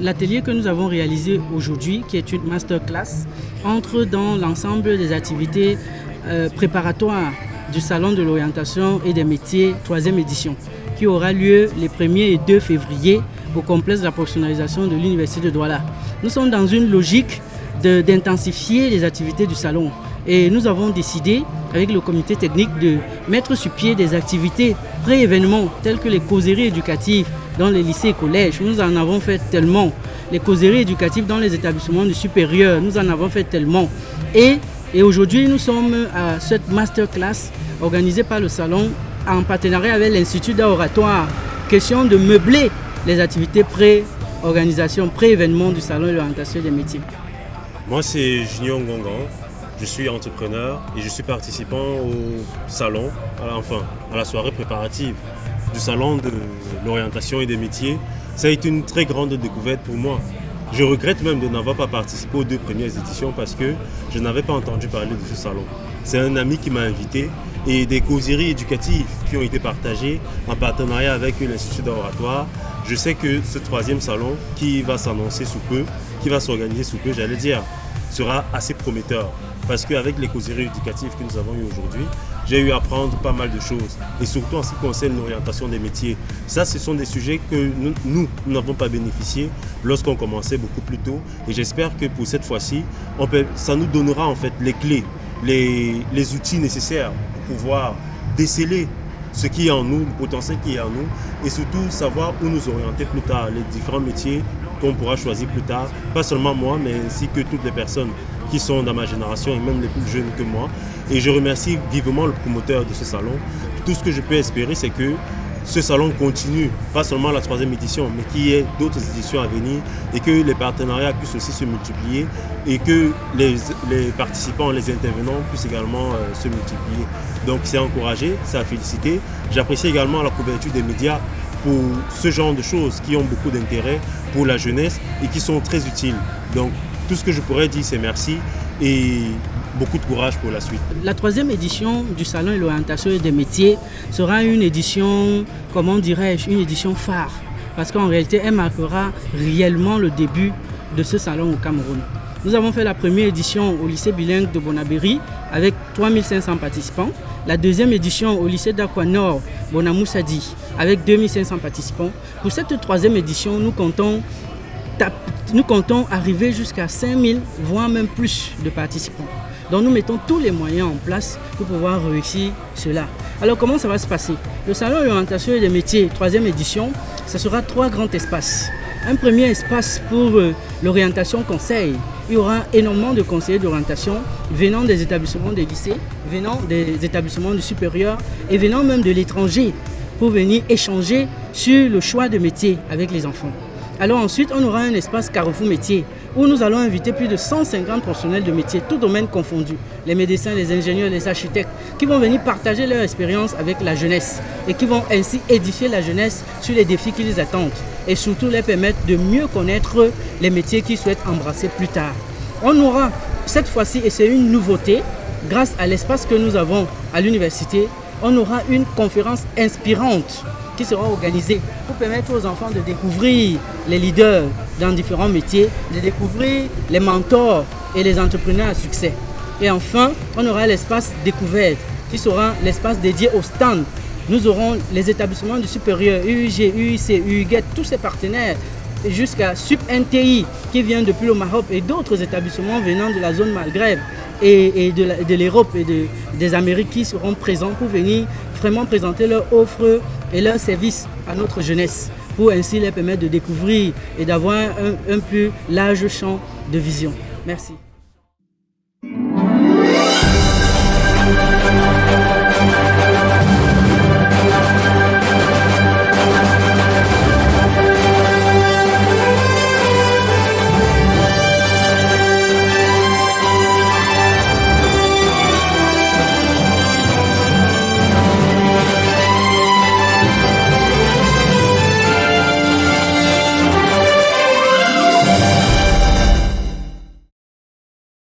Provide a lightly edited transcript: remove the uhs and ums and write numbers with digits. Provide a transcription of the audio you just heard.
L'atelier que nous avons réalisé aujourd'hui, qui est une masterclass, entre dans l'ensemble des activités préparatoires du Salon de l'orientation et des métiers 3e édition, qui aura lieu les 1er et 2 février au complexe de la professionnalisation de l'Université de Douala. Nous sommes dans une logique d'intensifier les activités du salon et nous avons décidé, avec le comité technique, de mettre sur pied des activités pré-événements telles que les causeries éducatives dans les lycées et collèges. Nous en avons fait tellement. Les causeries éducatives dans les établissements du supérieur, nous en avons fait tellement. Et aujourd'hui, nous sommes à cette masterclass organisée par le salon en partenariat avec l'Institut d'art oratoire. Question de meubler les activités pré-organisation, pré-événement du salon de l'orientation des métiers. Moi, c'est Junior Ngongan. Je suis entrepreneur et je suis participant au salon, à la soirée préparative du salon de l'orientation et des métiers. Ça a été une très grande découverte pour moi. Je regrette même de n'avoir pas participé aux 2 premières éditions parce que je n'avais pas entendu parler de ce salon. C'est un ami qui m'a invité et des causeries éducatives qui ont été partagées en partenariat avec l'Institut d'art oratoire. Je sais que ce 3e salon qui va s'annoncer sous peu, qui va s'organiser sous peu, j'allais dire, sera assez prometteur. Parce qu'avec les causeries éducatives que nous avons eues aujourd'hui, j'ai eu à apprendre pas mal de choses. Et surtout en ce qui concerne l'orientation des métiers. Ça, ce sont des sujets que nous n'avons pas bénéficié lorsqu'on commençait beaucoup plus tôt. Et j'espère que pour cette fois-ci, ça nous donnera en fait les clés, les outils nécessaires pour pouvoir déceler ce qui est en nous, le potentiel qui est en nous. Et surtout savoir où nous orienter plus tard, les différents métiers qu'on pourra choisir plus tard. Pas seulement moi, mais ainsi que toutes les personnes qui sont dans ma génération et même les plus jeunes que moi. Et je remercie vivement le promoteur de ce salon. Tout ce que je peux espérer, c'est que ce salon continue, pas seulement la 3e édition, mais qu'il y ait d'autres éditions à venir et que les partenariats puissent aussi se multiplier et que les participants, les intervenants puissent également se multiplier. Donc c'est encouragé, c'est à féliciter. J'apprécie également la couverture des médias pour ce genre de choses qui ont beaucoup d'intérêt pour la jeunesse et qui sont très utiles. Donc tout ce que je pourrais dire, c'est merci et beaucoup de courage pour la suite. La 3e édition du Salon de l'orientation et des métiers sera une édition, comment dirais-je, une édition phare. Parce qu'en réalité, elle marquera réellement le début de ce salon au Cameroun. Nous avons fait la 1re édition au lycée bilingue de Bonabéry avec 3500 participants. La 2e édition au lycée d'Aqua Nord, Bonamoussadi, avec 2500 participants. Pour cette 3e édition, nous comptons arriver jusqu'à 5000, voire même plus de participants. Donc nous mettons tous les moyens en place pour pouvoir réussir cela. Alors comment ça va se passer? Le salon de l'orientation et des métiers, 3e édition, ce sera 3 grands espaces. Un premier espace pour l'orientation conseil. Il y aura énormément de conseillers d'orientation venant des établissements des lycées, venant des établissements du supérieur et venant même de l'étranger pour venir échanger sur le choix de métier avec les enfants. Alors ensuite, on aura un espace Carrefour Métier où nous allons inviter plus de 150 professionnels de métiers, tous domaines confondus, les médecins, les ingénieurs, les architectes, qui vont venir partager leur expérience avec la jeunesse et qui vont ainsi édifier la jeunesse sur les défis qui les attendent et surtout leur permettre de mieux connaître les métiers qu'ils souhaitent embrasser plus tard. On aura cette fois-ci, et c'est une nouveauté, grâce à l'espace que nous avons à l'université, on aura une conférence inspirante qui sera organisée pour permettre aux enfants de découvrir les leaders dans différents métiers, de découvrir les mentors et les entrepreneurs à succès. Et enfin, on aura l'espace découverte qui sera l'espace dédié aux stands. Nous aurons les établissements du supérieur, UUG, UIC, UUGET, tous ces partenaires, jusqu'à SUP-NTI qui vient depuis le Maroc et d'autres établissements venant de la zone Maghreb et de l'Europe et des Amériques qui seront présents pour venir vraiment présenter leurs offres et leurs services à notre jeunesse pour ainsi leur permettre de découvrir et d'avoir un plus large champ de vision. Merci.